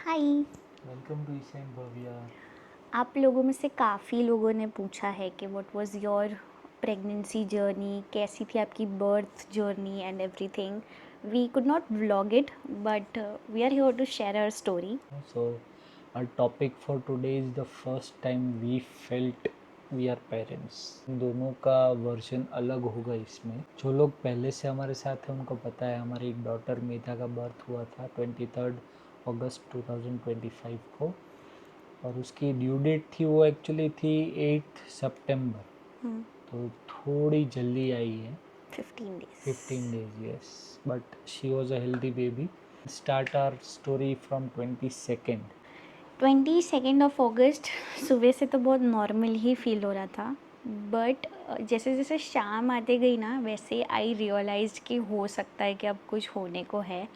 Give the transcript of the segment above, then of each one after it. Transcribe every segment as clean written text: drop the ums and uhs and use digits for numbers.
Hi. Welcome to Isha and Bhavya. आप लोगों में से काफ़ी लोगों ने पूछा है कि what was your pregnancy journey, कैसी थी आपकी birth journey and everything. We could not vlog it but we are here to share our story. So our topic for today is the first time we felt we are parents. दोनों का version अलग होगा इसमें। जो लोग पहले से हमारे साथ हैं उनको पता है हमारी एक डॉटर मेधा का बर्थ हुआ था 23 अगस्त 2025 को, और उसकी ड्यू डेट थी वो एक्चुअली थी 8 सितंबर। तो थोड़ी जल्दी आई है, 15 days। 15 days, yes, but she was a healthy baby. Start our story from 22nd. 22 सुबह से तो बहुत नॉर्मल ही फील हो रहा था, बट जैसे जैसे शाम आते गई ना वैसे आई रियलाइज कि हो सकता है कि अब कुछ होने को है।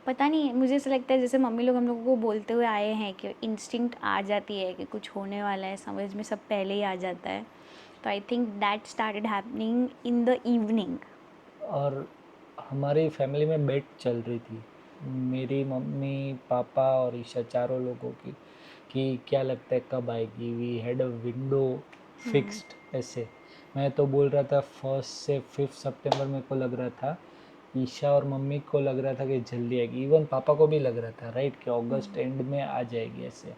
पता नहीं, मुझे ऐसा लगता है जैसे मम्मी लोग हम लोगों को बोलते हुए आए हैं कि इंस्टिंक्ट आ जाती है कि कुछ होने वाला है, समझ में सब पहले ही आ जाता है। तो I think that started happening in the evening. और हमारी फैमिली में बेट चल रही थी, मेरी मम्मी पापा और ईशा चारों लोगों की, कि क्या लगता है कब आएगी। We had a window fixed ऐसे। मैं तो बोल रहा था 1 से 5 सितंबर मेरे को लग रहा था। ईशा और मम्मी को लग रहा था कि जल्दी आएगी, इवन पापा को भी लग रहा था राइट कि अगस्त एंड में आ जाएगी ऐसे,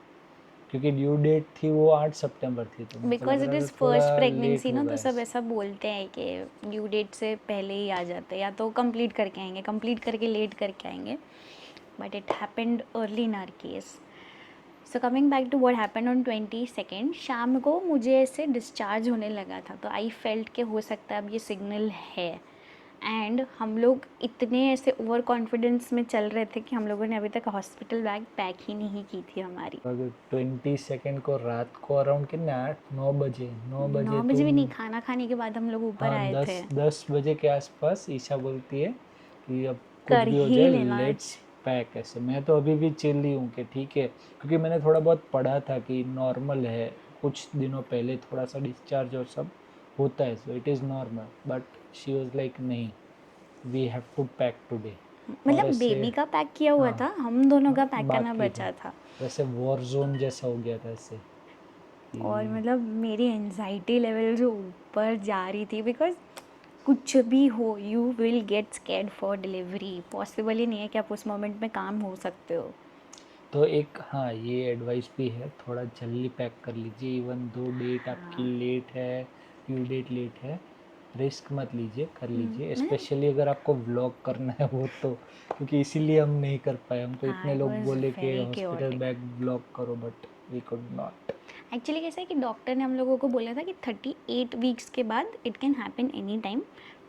क्योंकि ड्यू डेट थी वो 8 सितंबर थी, तो मेरे को लग बिकॉज इट रहा था इज़ फर्स्ट थोड़ा लेट प्रेगनेंसी ना, तो होगा सब ऐसे। ऐसा बोलते हैं कि ड्यू डेट से पहले ही आ जाते हैं, या तो कंप्लीट करके आएंगे, कंप्लीट करके लेट करके आएंगे। But it happened early in our case. So coming back to what happened on 22 शाम को मुझे ऐसे डिस्चार्ज होने लगा था, तो आई फेल्ट कि हो सकता है अब ये सिग्नल है। एंड हम लोग इतने ऐसे ओवर कॉन्फिडेंस में चल रहे थे कि हम लोगों ने अभी तक हॉस्पिटल बैग पैक ही नहीं की थी हमारी। अगर 22 को रात को अराउंड कितने 8 9 बजे 9 बजे 9 बजे भी तुम, नहीं, खाना खाने के बाद हम लोग ऊपर हाँ, आए थे। 10 10 बजे के आसपास ईशा बोलती है कि अब कुछ कर भी हो ही जाए लेना लेट्स आज। पैक ऐसे। मैं तो अभी भी चिल ही हूँ कि ठीक है, क्योंकि मैंने थोड़ा बहुत पढ़ा था कि नॉर्मल है, कुछ दिनों पहले थोड़ा सा डिस्चार्ज और सब होता है, so it is normal. But she was like नहीं, we have to pack today. और मतलब ऐसे, बेबी का पैक किया हुआ हाँ, था, हम दोनों का पैक करना बाकी था, बचा था। वैसे वॉर जोन जैसा हो गया था ऐसे और कि मतलब मेरी एनजाइटी लेवल जो ऊपर जा रही थी, बिकॉज कुछ भी हो you will get scared for delivery. Possible ही नहीं है कि आप उस मोमेंट में काम हो सकते हो। तो एक, हाँ, ये एडवाइस भी है, थोड़ा जल्दी पैक कर लीजिए। इवन दो डेट आपकी हाँ। लेट है, ड्यू डेट लेट है, रिस्क मत लीजिए, कर लीजिए, मतलब स्पेशली अगर आपको व्लॉग करना है वो तो, क्योंकि इसीलिए हम नहीं कर पाए। हमको हाँ, इतने इट लोग वॉज बोले कि very hospital chaotic. Bag vlog करो, but we could not. Actually कैसा है कि डॉक्टर ने हम लोगों को बोला था कि 38 वीक्स के बाद it can happen any time.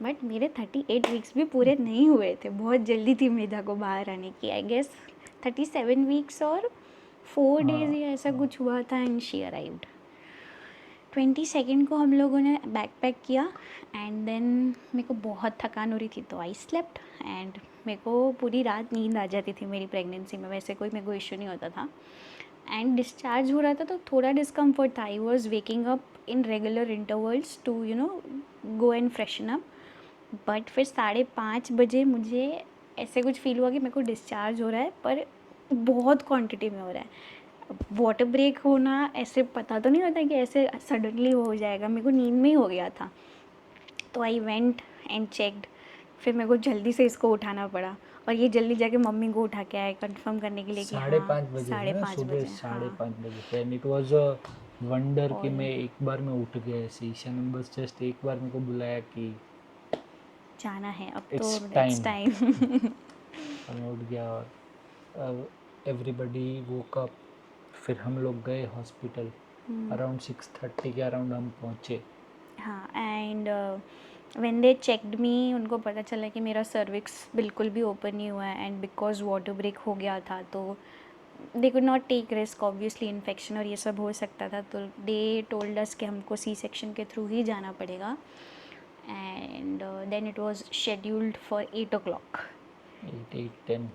But मेरे 38 वीक्स भी पूरे नहीं हुए थे, बहुत जल्दी थी मेधा को बाहर आने की। आई गेस 37 वीक्स और 4 डेज हाँ, या ऐसा कुछ हुआ था एंड शी अराइव्ड। 22 को हम लोगों ने बैग पैक किया। एंड देन मेरे को बहुत थकान हो रही थी, तो आई स्लेप्ट। एंड मेरे को पूरी रात नींद आ जाती थी मेरी प्रेगनेंसी में, वैसे कोई मेरे को इशू नहीं होता था। एंड डिस्चार्ज हो रहा था तो थोड़ा डिस्कम्फर्ट था। I was waking up in regular intervals to go and freshen up. But फिर 5:30 बजे मुझे ऐसे कुछ फील हुआ कि मेरे को डिस्चार्ज हो रहा है, पर बहुत क्वांटिटी में हो रहा है। वाटर ब्रेक होना ऐसे पता तो नहीं होता कि ऐसे सडनली हो जाएगा, मेरे को नींद में ही हो गया था। तो आई वेंट एंड चेकड। फिर मेरे को जल्दी से इसको उठाना पड़ा, और ये जल्दी जाके मम्मी को उठा के आए कंफर्म करने के लिए कि साढ़े हाँ, पाँच बजे थे साढ़े ना, पाँच सुबह बजे साढ़े हाँ। पाँच बजे थे, and it was a wonder कि और मैं एक बार में उठ गया ऐसे। ईशा ने बस जस्ट एक बार मेरे को बुलाया कि जाना है अब तो, इट्स इट्स टाइम, टाइम। और मैं उठ गया। और एवरीबडी वोक अप। फिर हम लोग गए हॉस्पिटल, अराउंड 6:30 के अराउंड हम पहुँचे। हाँ। एंड व्हेन दे चेकड मी, उनको पता चला कि मेरा सर्विक्स बिल्कुल भी ओपन नहीं हुआ है। एंड बिकॉज वाटर ब्रेक हो गया था तो they could not take risk, obviously infection और ये सब हो सकता था। तो दे टोल्ड अस कि हमको सी सेक्शन के थ्रू ही जाना पड़ेगा। And then it was scheduled for 8 o'clock। 8 8 10।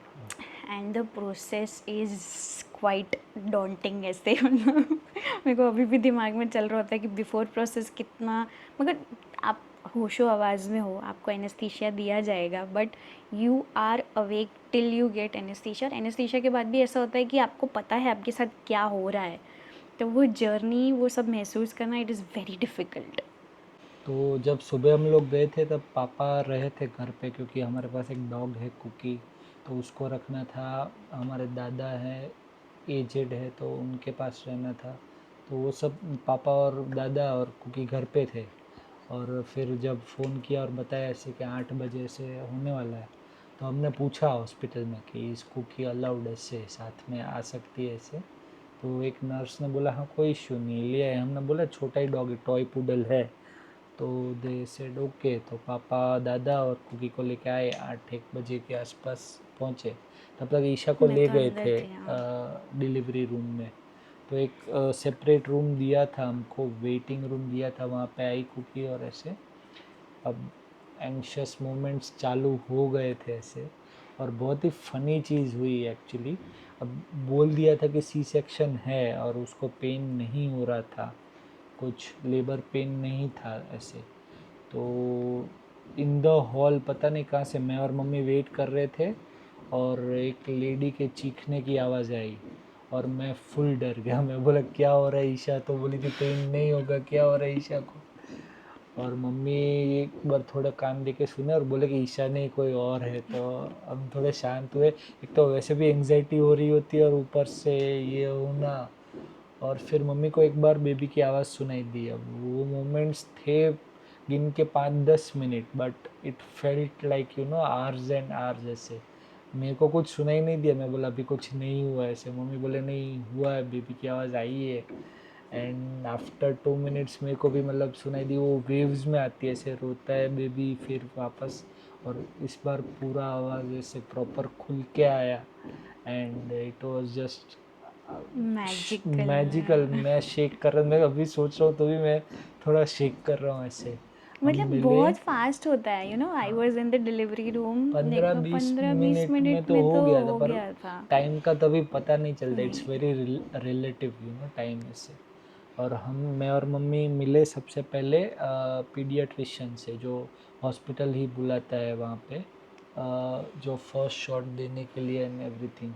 And the process is quite daunting ऐसे। मतलब मेरे को अभी भी दिमाग में चल रहा होता है कि बिफोर प्रोसेस कितना, मगर आप होशो आवाज़ में हो, आपको एनेस्थीसिया दिया जाएगा, but you are awake till you get anaesthesia. और एनेस्थीसिया के बाद भी ऐसा होता है कि आपको पता है आपके साथ क्या हो रहा है, तो वो जर्नी, वो सब महसूस करना, इट इज़ वेरी डिफ़िकल्ट। तो जब सुबह हम लोग गए थे तब पापा रहे थे घर पे, क्योंकि हमारे पास एक डॉग है कुकी, तो उसको रखना था। हमारे दादा हैं, एजेड है, तो उनके पास रहना था। तो वो सब पापा और दादा और कुकी घर पे थे। और फिर जब फ़ोन किया और बताया ऐसे कि 8 बजे से होने वाला है, तो हमने पूछा हॉस्पिटल में कि इस कुकी अलाउड ऐसे साथ में आ सकती है ऐसे। तो एक नर्स ने बोला हाँ कोई इश्यू नहीं, ले आए। हमने बोला छोटा ही डॉग है, टॉय पुडल है। तो दे सेड ओके। तो पापा दादा और कुकी को लेके आए, 8-1 बजे के आसपास पहुँचे। तब तक ईशा को मैं ले तो गए अंदर थे थी, हाँ। डिलीवरी रूम में। तो एक सेपरेट रूम दिया था हमको, वेटिंग रूम दिया था, वहाँ पे आई कुकी। और ऐसे अब एंग्शियस मोमेंट्स चालू हो गए थे ऐसे। और बहुत ही फ़नी चीज़ हुई एक्चुअली। अब बोल दिया था कि सी सेक्शन है और उसको पेन नहीं हो रहा था, कुछ लेबर पेन नहीं था ऐसे। तो इन द हॉल पता नहीं कहाँ से मैं और मम्मी वेट कर रहे थे, और एक लेडी के चीखने की आवाज़ आई और मैं फुल डर गया। मैं बोला क्या हो रहा है ईशा? तो बोली थी पेन नहीं होगा, क्या हो रहा है ईशा को? और मम्मी एक बार थोड़ा कान दे के सुने और बोले कि ईशा नहीं कोई और है। तो हम थोड़े शांत हुए। एक तो वैसे भी एंग्जाइटी हो रही होती है और ऊपर से ये होना। और फिर मम्मी को एक बार बेबी की आवाज़ सुनाई दी। अब वो मोमेंट्स थे गिन के 5-10 minute, but it felt like ours and hours ऐसे। मेरे को कुछ सुनाई नहीं दिया, मैं बोला अभी कुछ नहीं हुआ ऐसे। मम्मी बोले नहीं हुआ है, बेबी की आवाज़ आई है। एंड आफ्टर 2 मिनट्स मेरे को भी मतलब सुनाई दी, वो वेव्स में आती है ऐसे, रोता है बेबी फिर वापस। और इस बार पूरा आवाज़ ऐसे प्रॉपर खुल के आया। And it was just magical. Magical. मैं शेक कर रहा, मैं अभी सोच रहा हूँ तो भी मैं थोड़ा शेक कर रहा हूँ ऐसे। हम मतलब मिले। बहुत फास्ट होता है, आई हाँ, was in the delivery room. पंद्रह देखो बीस 15-20 मिनट में मिनट तो में हो तो गया था, हो पर गया था। टाइम का तभी पता नहीं चलता। इट्स नहीं। वेरी रिलेटिव टाइम ऐसे। और मैं और मम्मी मिले सबसे पहले पीडियाट्रिशियन से, जो हॉस्पिटल ही बुलाता है वहाँ पे, जो फर्स्ट शॉट देने के लिए and everything.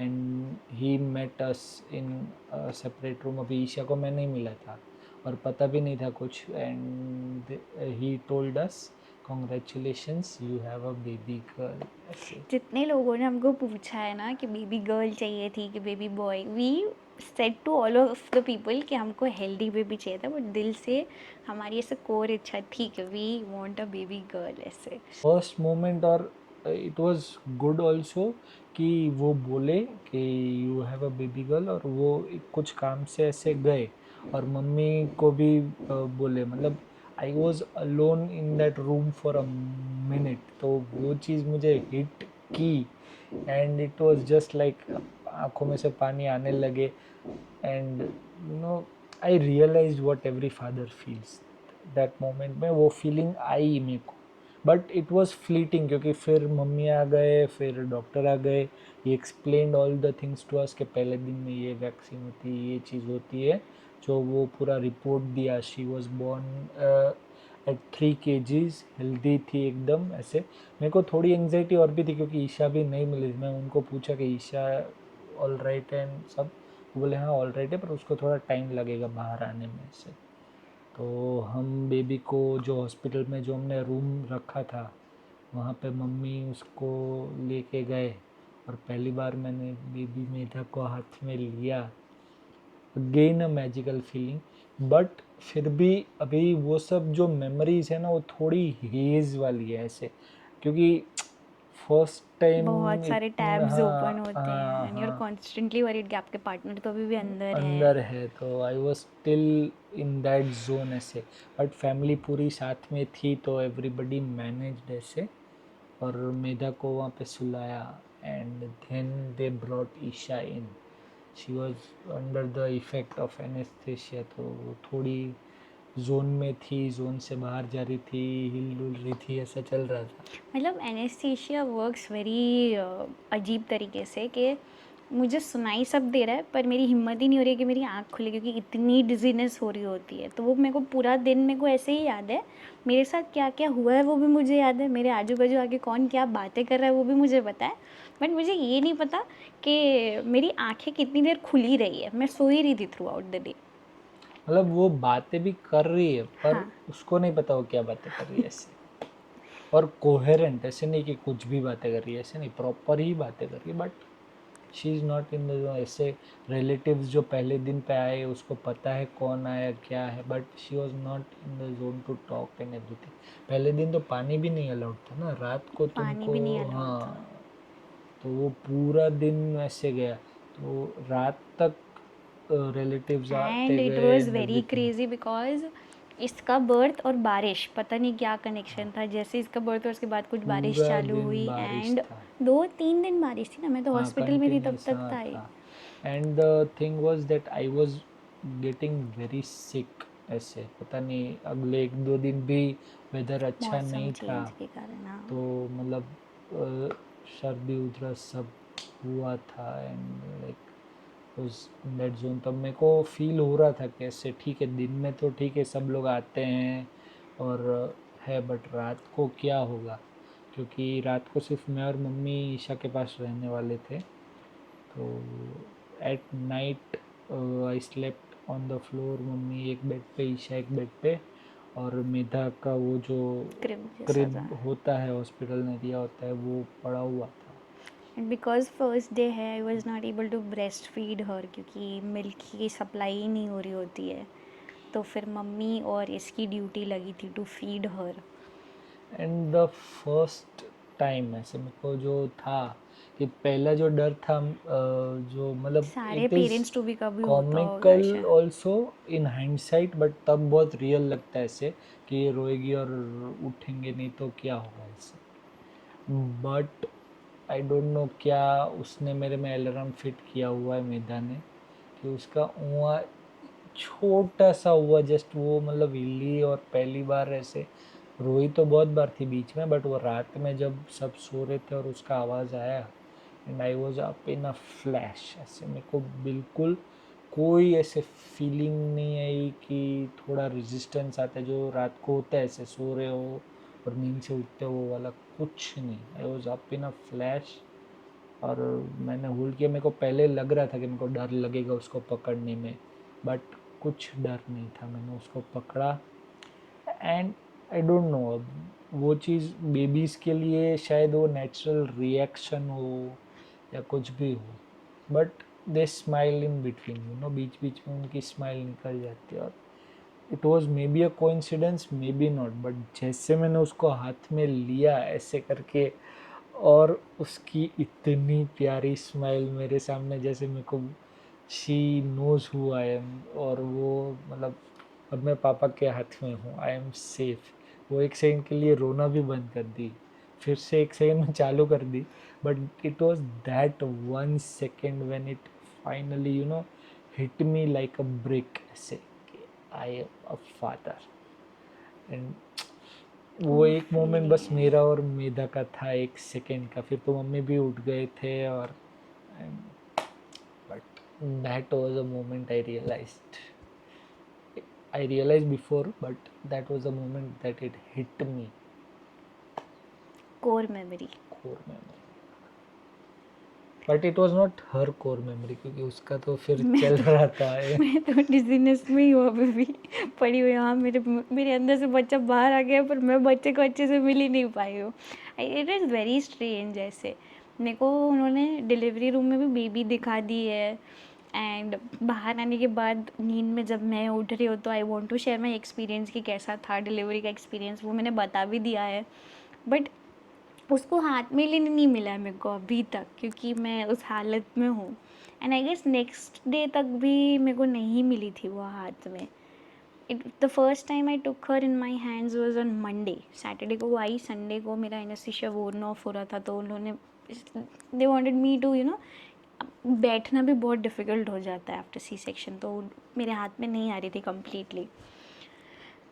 And he met us in separate room. अभी ईशा को मैं नहीं मिला था और पता भी नहीं था कुछ। And he told us congratulations you have a baby girl ऐसे। जितने लोगों ने हमको पूछा है ना कि बेबी गर्ल चाहिए थी कि baby boy, we said to all of the people कि हमको हेल्दी बेबी चाहिए था, बट दिल से हमारी ऐसे कोर इच्छा थी कि we want a baby girl ऐसे। फर्स्ट मोमेंट, और इट वाज गुड ऑल्सो कि वो बोले कि you have a baby girl, और वो कुछ काम से ऐसे गए और मम्मी को भी बोले। मतलब I was alone in that room for a minute, तो वो चीज़ मुझे हिट की। And it was just like आंखों में से पानी आने लगे। And I realise what every father feels that moment में। वो फीलिंग आई मेरे को, बट इट वॉज फ्लीटिंग, क्योंकि फिर मम्मी आ गए, फिर डॉक्टर आ गए। He explain all the things to us कि पहले दिन में ये वैक्सीन होती है, ये चीज़ होती है। जो वो पूरा रिपोर्ट दिया। She was born at 3 kgs, healthy थी एकदम ऐसे। मेरे को थोड़ी एंग्जाइटी और भी थी क्योंकि ईशा भी नहीं मिली थी। मैं उनको पूछा कि ईशा ऑल राइट एंड सब? वो बोले हाँ ऑल राइट है, पर उसको थोड़ा टाइम लगेगा बाहर आने में से। तो हम बेबी को जो हॉस्पिटल में जो हमने रूम रखा था, वहाँ पे मम्मी उसको लेके गए। और पहली बार मैंने बेबी मेधा को हाथ में लिया। Again a magical feeling. But फिर भी अभी वो सब जो मेमोरीज है ना, वो थोड़ी हेज वाली है ऐसे, क्योंकि फर्स्ट बहुत टाइम सारे इतना। टैब्स ओपन हाँ होते हैं हाँ एंड यू आर हाँ, कॉन्स्टेंटली वरीड कि आपके पार्टनर तो अभी भी अंदर है। अंदर है। तो I was still in that zone ऐसे। बट फैमिली पूरी साथ में थी तो एवरीबडी मैनेज्ड ऐसे। और मेधा को वहाँ पे सुलाया। And then they brought Isha in. She was under the effect of anaesthesia, तो वो थोड़ी जोन में थी, जोन से बाहर जा रही थी, हिल डुल रही थी, ऐसा चल रहा था। मतलब एनेस्थीसिया वर्क्स वेरी अजीब तरीके से कि मुझे सुनाई सब दे रहा है पर मेरी हिम्मत ही नहीं हो रही है कि मेरी आँख खुले, क्योंकि इतनी डिजीनेस हो रही होती है। तो वो मेरे को पूरा दिन मेरे को ऐसे ही याद है, मेरे साथ क्या क्या हुआ है वो भी मुझे याद है, मेरे आजू बाजू आके कौन क्या बातें कर रहा है वो भी मुझे पता है। बट मुझे ये नहीं पता कि मेरी आँखें कितनी देर खुली रही है, मैं सोई रही थी थ्रू आउट द डे। मतलब वो बातें भी कर रही है पर हाँ, उसको नहीं पता वो क्या बातें कर रही है ऐसे। और कोहेरेंट, ऐसे नहीं कि कुछ भी बातें कर रही है, ऐसे नहीं, प्रॉपर ही बातें कर रही है, but she is not in the zone. ऐसे रिलेटिव्स जो पहले दिन पे आए उसको पता है कौन आया क्या है, but she was not in the zone to talk and everything. पहले दिन तो पानी भी नहीं अलाउड था ना रात को पानी तुमको। भी नहीं अलाउड था। हाँ, तो वो पूरा दिन वैसे गया। तो रात तक रिलेटिव्स एंड आते इट गए was and very everything. Crazy because इसका बर्थ और बारिश, पता नहीं क्या कनेक्शन था, जैसे इसका बर्थ और उसके बाद कुछ बारिश पूरा चालू दिन हुई बारिश एंड था। 2-3 दिन बारिश थी ना, मैं तो हाँ, हॉस्पिटल में थी तब कंटिन्यूस तक हाँ था ही। था। And the thing was that I was getting very sick. ऐसे पता नहीं अगले 1-2 दिन भी वेदर अच्छा मौसम नहीं था। चेंज के कारण, हाँ। तो मतलब सर्दी उधरस सब हुआ था एंड लाइक उस दैट जोन। तब मेरे को फील हो रहा था कि ऐसे ठीक है, दिन में तो ठीक है सब लोग आते हैं और है, बट रात को क्या होगा, क्योंकि रात को सिर्फ मैं और मम्मी ईशा के पास रहने वाले थे। तो at night I slept on the floor, mummy एक बेड पे, ईशा एक बेड पे, और मेधा का वो जो क्रिब जैसा था। क्रिब होता है हॉस्पिटल ने दिया होता है वो पड़ा हुआ था। एंड बिकॉज फर्स्ट डे है I was not able to breast feed her, क्योंकि मिल्क की सप्लाई ही नहीं हो रही होती है। तो फिर मम्मी और इसकी ड्यूटी लगी थी to feed her. And the first time ऐसे मेरे को जो था कि पहला जो डर था, जो मतलब सारे इट इज़ पेरेंट्स टू भी कभी होता होगा कॉमिकल ऐसा। ऑल्सो इन हाइंडसाइट, बट तब बहुत रियल लगता है ऐसे कि ये रोएगी और उठेंगे नहीं तो क्या होगा ऐसे। बट आई डोंट नो क्या उसने मेरे में अलार्म फिट किया हुआ है मेधा ने, कि उसका हुआ छोटा सा हुआ जस्ट वो, मतलब हिली और पहली बार ऐसे रोई तो बहुत बार थी बीच में, बट वो रात में जब सब सो रहे थे और उसका आवाज़ आया and I was up in a flash. ऐसे मेरे को बिल्कुल कोई ऐसे फीलिंग नहीं आई कि थोड़ा रेजिस्टेंस आता है जो रात को होता है, ऐसे सो रहे हो और नींद से उठते हो वो वाला कुछ नहीं। I was up in a flash. और मैंने होल्ड किया। मेरे को पहले लग रहा था कि मेरे को डर लगेगा उसको पकड़ने में, बट कुछ डर नहीं था। मैंने उसको पकड़ा एंड आई डोंट नो, अब वो चीज़ बेबीज़ के लिए शायद वो नेचुरल रिएक्शन हो या कुछ भी हो, but they smile in between, you know, बीच बीच में उनकी स्माइल निकल जाती है। और it was maybe a coincidence, maybe not, but जैसे मैंने उसको हाथ में लिया ऐसे करके और उसकी इतनी प्यारी स्माइल मेरे सामने, जैसे मेरे को she knows who I am, और वो मतलब अब मैं पापा के हाथ में हूँ, आई एम सेफ। वो एक सेकंड के लिए रोना भी बंद कर दी, फिर से एक सेकंड में चालू कर दी, but it was that 1 second when it finally, you know, hit me like a brick, ऐसे कि I am a father. And वो वो एक मोमेंट बस फीलिंग। मेरा और मेधा का था, 1 सेकेंड का, फिर तो मम्मी भी उठ गए थे। और but that was a moment I realised before, but that was a moment that it hit me core memory. Core memory. But it was not her core memory, क्योंकि उसका तो फिर मैं चल तो रहा था मैं तो डिजीनेस में ही हूँ अभी भी, पड़ी हुई। हाँ, मेरे मेरे अंदर से बच्चा बाहर आ गया पर मैं बच्चे को अच्छे से मिल ही नहीं पाई हूँ। It is very strange. ऐसे मेरे को उन्होंने डिलीवरी रूम में भी बेबी दिखा दी है, एंड बाहर आने के बाद नींद में जब मैं उठ रही हूँ तो I want to share my experience कि कैसा था डिलीवरी का एक्सपीरियंस, वो मैंने बता भी दिया है। बट उसको हाथ में लेने नहीं मिला है मेरे को अभी तक, क्योंकि मैं उस हालत में हूँ। And I guess next day तक भी मेरे को नहीं मिली थी वो हाथ में। It the first time I took her in my hands was on Monday. Saturday को वो आई, संडे को मेरा एनेस्थीसिया वोर्न ऑफ हो रहा था, तो उन्होंने they wanted me to, you know, बैठना भी बहुत डिफ़िकल्ट हो जाता है आफ्टर सी सेक्शन, तो मेरे हाथ में नहीं आ रही थी कम्प्लीटली।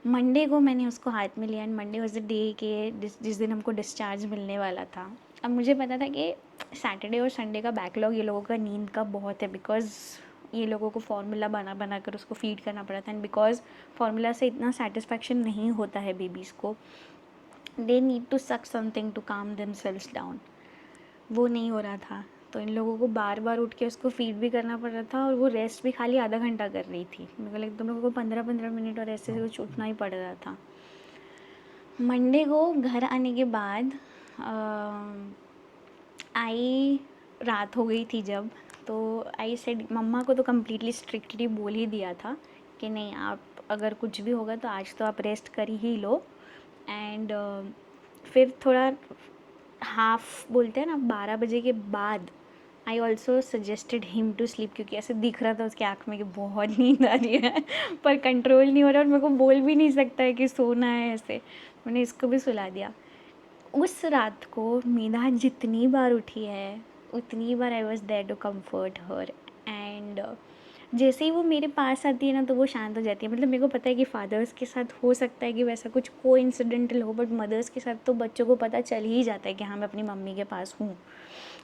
मंडे को मैंने उसको हाथ में लिया and Monday was the day के जिस जिस दिन हमको डिस्चार्ज मिलने वाला था। अब मुझे पता था कि सैटरडे और संडे का बैकलॉग ये लोगों का नींद का बहुत है, बिकॉज़ ये लोगों को फार्मूला बना बना कर उसको फीड करना पड़ा था, एंड बिकॉज़ फार्मूला से इतना सेटिस्फैक्शन नहीं होता है बेबीज़ को, they need to suck something to calm themselves down, वो नहीं हो रहा था। तो इन लोगों को बार बार उठ के उसको फीड भी करना पड़ रहा था, और वो रेस्ट भी खाली आधा घंटा कर रही थी। मेरे को लगा तुम लोगों को 15-15 मिनट और ऐसे कुछ उठना ही पड़ रहा था। मंडे को घर आने के बाद आई रात हो गई थी जब, तो आई सेड, मम्मा को तो कम्प्लीटली स्ट्रिक्टली बोल ही दिया था कि नहीं, आप अगर कुछ भी होगा तो आज तो आप रेस्ट कर ही लो। एंड फिर थोड़ा हाफ बोलते हैं ना, 12 बजे के बाद I also suggested him to sleep, क्योंकि ऐसे दिख रहा था उसकी आँख में कि बहुत नींद आ रही है पर कंट्रोल नहीं हो रहा, और मेरे को बोल भी नहीं सकता है कि सोना है ऐसे। मैंने इसको भी सुला दिया। उस रात को मीना जितनी बार उठी है उतनी बार I was there to comfort her, and जैसे ही वो मेरे पास आती है ना तो वो शांत हो जाती है। मतलब मेरे को पता है कि फादर्स के साथ हो सकता है कि वैसा कुछ कोइंसिडेंटल हो, बट मदर्स के साथ तो बच्चों को पता चल ही जाता है कि हाँ मैं अपनी मम्मी के पास हूँ,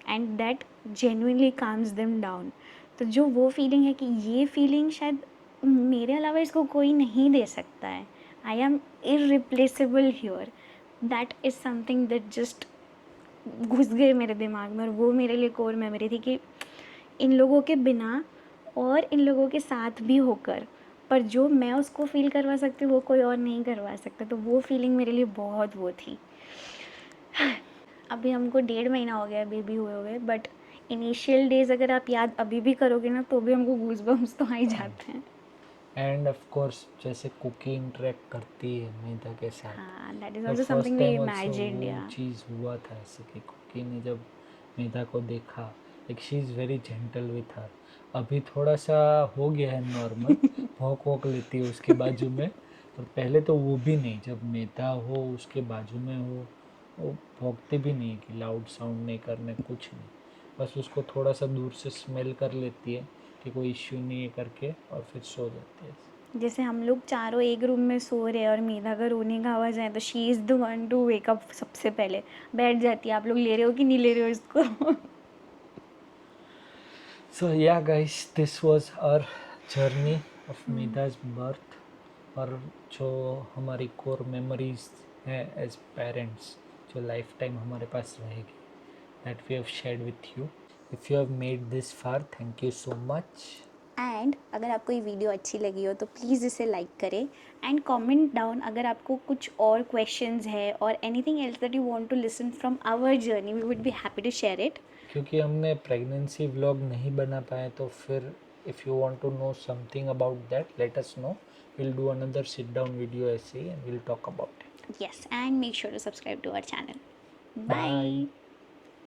and that genuinely calms them down. तो जो वो फीलिंग है कि ये फीलिंग शायद मेरे अलावा इसको कोई नहीं दे सकता है, I am irreplaceable here, that is something that just घुस गए मेरे दिमाग में, और वो मेरे लिए कोर मेमोरी थी कि इन लोगों के बिना और इन लोगों के साथ भी होकर, पर जो मैं उसको फ़ील करवा सकती हूँ वो कोई और नहीं करवा सकता। तो वो फीलिंग मेरे लिए बहुत वो थी। अभी हमको 1.5 महीना हो गया बेबी हुए हुए, बट इनिशियल डेज़ अगर आप याद अभी भी करोगे ना तो भी हमको गूज़बम्प्स तो आ ही जाते हैं। एंड ऑफ कोर्स जैसे कुकी इंटरेक्ट करती है मेधा के साथ, हाँ, दैट इज़ तो also first something we time also imagined, वो या चीज़ हुआ था ऐसे कि कुकी ने जब मेधा को देखा, like she is very gentle with her. अभी थोड़ा सा हो गया है नॉर्मल, भौंक वोंक लेती है उसके बाजू में, पर पहले तो वो भी नहीं, जब मेधा हो उसके बाजू में हो वो भौंकती भी नहीं कि लाउड साउंड नहीं करने, कुछ नहीं, बस उसको थोड़ा सा दूर से स्मेल कर लेती है कि कोई इश्यू नहीं है करके, और फिर सो जाती है। जैसे हम लोग चारों एक रूम में सो रहे हैं और मेधा का रोने का आवाज़ आए तो she is the one to wake up, सबसे पहले बैठ जाती है, आप लोग ले रहे हो कि नहीं ले रहे हो इसको। So yeah guys, this was our journey of Meda's birth, और जो हमारी कोर मेमोरीज हैं एज पेरेंट्स, जो लाइफ टाइम हमारे पास रहेगी, that we have shared with you. If you have made this far, thank you so much. And अगर आपको ये वीडियो अच्छी लगी हो तो प्लीज़ इसे लाइक करें, एंड कमेंट डाउन अगर आपको कुछ और क्वेश्चंस है और anything else that you want to listen from our journey, we would be happy to share it. क्योंकि हमने प्रेगनेंसी व्लॉग नहीं बना पाए, तो फिर if you want to know something about that, let us know, we'll do another sit down video ऐसे ही and we'll talk about it. Yes, and make sure to subscribe to our channel. Bye. Bye.